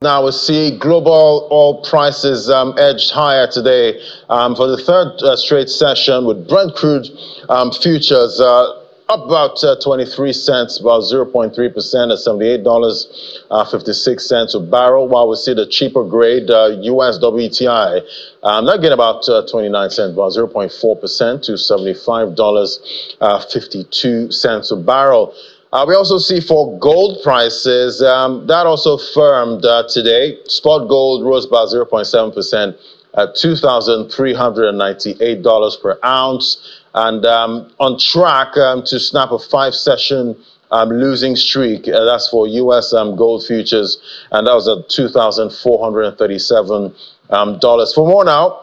Now we see global oil prices edged higher today for the third straight session, with Brent crude futures up about 23 cents, about 0.3% at $78.56 a barrel, while we see the cheaper grade US WTI not getting about 29 cents, about 0.4% to $75.52 a barrel. We also see for gold prices, that also firmed today. Spot gold rose by 0.7% at $2,398 per ounce, and on track to snap a five-session losing streak. That's for U.S. Gold futures, and that was at $2,437. For more now,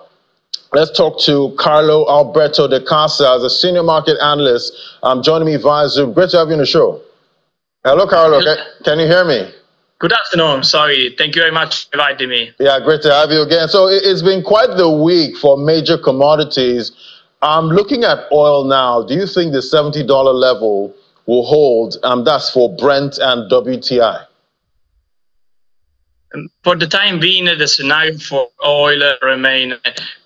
let's talk to Carlo Alberto de Casa, the senior market analyst, joining me via Zoom. Great to have you on the show. Hello, Carlo. Can you hear me? Good afternoon. Sorry. Thank you very much for inviting me. Yeah, great to have you again. So it's been quite the week for major commodities. Looking at oil now, do you think the $70 level will hold? That's for Brent and WTI. For the time being, the scenario for oil remains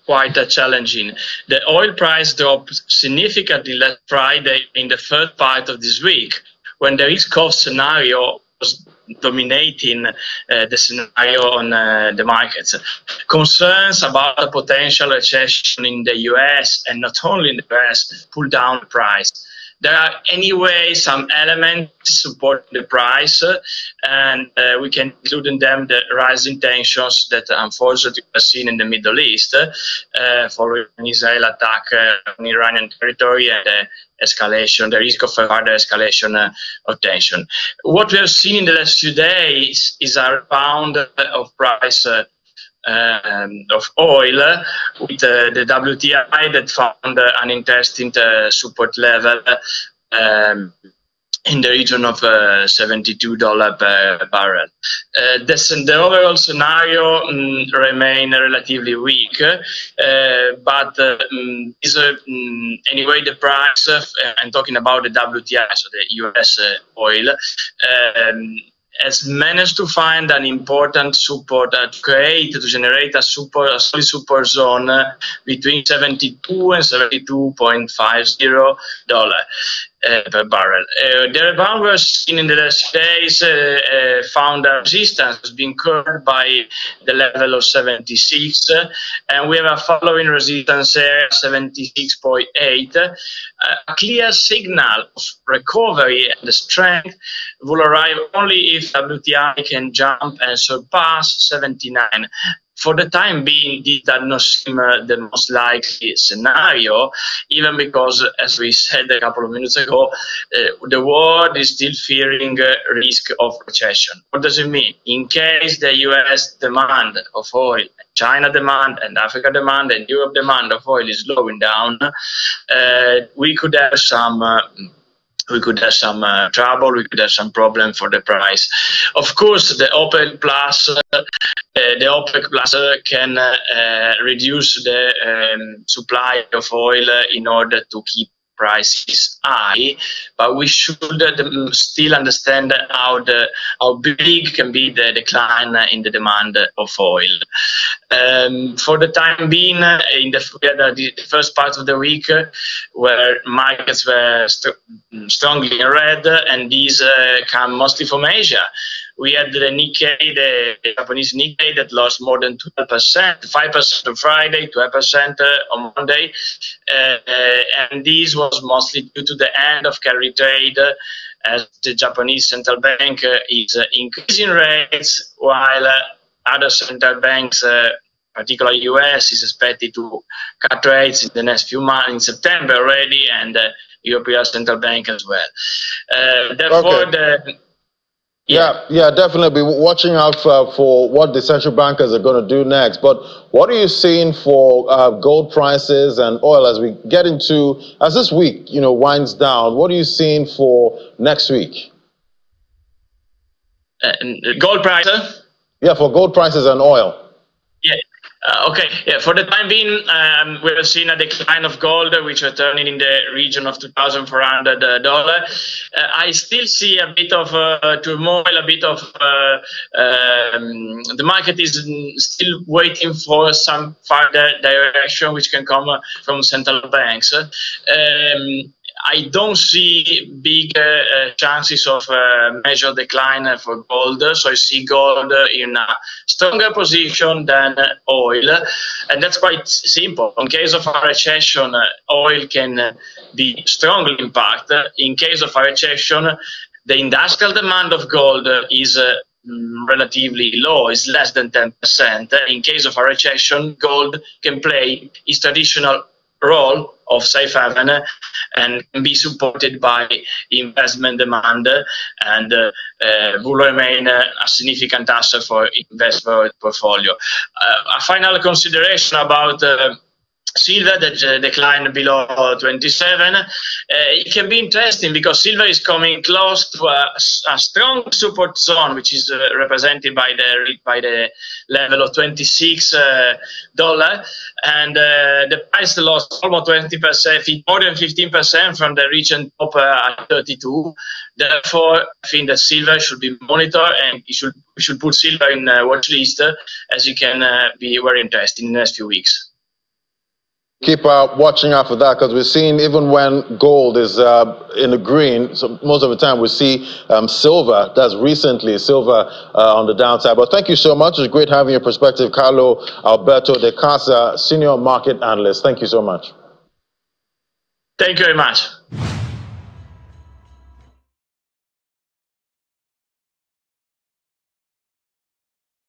quite challenging. The oil price dropped significantly last Friday in the first part of this week, when the risk-off scenario was dominating the scenario on the markets. Concerns about a potential recession in the US, and not only in the US, pulled down the price. There are anyway some elements supporting the price, and we can include in them the rising tensions that unfortunately we're seeing in the Middle East following an Israel attack on Iranian territory and escalation, the risk of further escalation of tension. What we have seen in the last few days is a rebound of price of oil, with the WTI that found an interesting support level in the region of $72 per barrel. The overall scenario remains relatively weak, but anyway, the price, I'm talking about the WTI, so the US oil, has managed to find an important support to generate a solid support zone between $72 and $72.50 per barrel. The rebound we're seeing in the last days found a resistance being curbed by the level of 76, and we have a following resistance area, 76.8. A clear signal of recovery and the strength will arrive only if WTI can jump and surpass 79. For the time being, this does not seem the most likely scenario, even because, as we said a couple of minutes ago, the world is still fearing risk of recession. What does it mean? In case the US demand of oil, China demand, and Africa demand, and Europe demand of oil is slowing down, we could have some trouble, we could have some problem for the price. Of course, the OPEC Plus can reduce the supply of oil in order to keep prices high, but we should still understand how big can be the decline in the demand of oil. For the time being, in the first part of the week, where markets were strongly in red, and these come mostly from Asia. We had the Nikkei, the Japanese Nikkei, that lost more than 12%, 5% on Friday, 12% on Monday, and this was mostly due to the end of carry trade, as the Japanese central bank is increasing rates, while other central banks, particularly US, is expected to cut rates in the next few months, in September already, and European Central Bank as well. Therefore, Yeah, definitely. Watching out for what the central bankers are going to do next. But what are you seeing for gold prices and oil as we get into, as this week, winds down? What are you seeing for next week? Gold prices? Yeah, for gold prices and oil. Yeah. Okay, yeah, for the time being, we have seen a decline of gold, which are turning in the region of $2,400. I still see a bit of turmoil, a bit of the market is still waiting for some further direction, which can come from central banks. I don't see big chances of major decline for gold, so I see gold in a stronger position than oil, and that's quite simple. In case of a recession, oil can be strongly impacted. In case of a recession, the industrial demand of gold is relatively low, is less than 10%. In case of a recession, gold can play its traditional role of safe haven and can be supported by investment demand and will remain a significant asset for investor portfolio. A final consideration about silver that declined below 27. It can be interesting because silver is coming close to a strong support zone, which is represented by the level of $26, and the price lost almost 20%, more than 15% from the recent top at 32. Therefore, I think that silver should be monitored, and we should put silver in watch list, as it can be very interesting in the next few weeks. Keep watching out for that, because we've seen even when gold is in the green, so most of the time we see silver. That's recently silver on the downside. But thank you so much. It's great having your perspective, Carlo Alberto De Casa, Senior Market Analyst. Thank you so much. Thank you very much.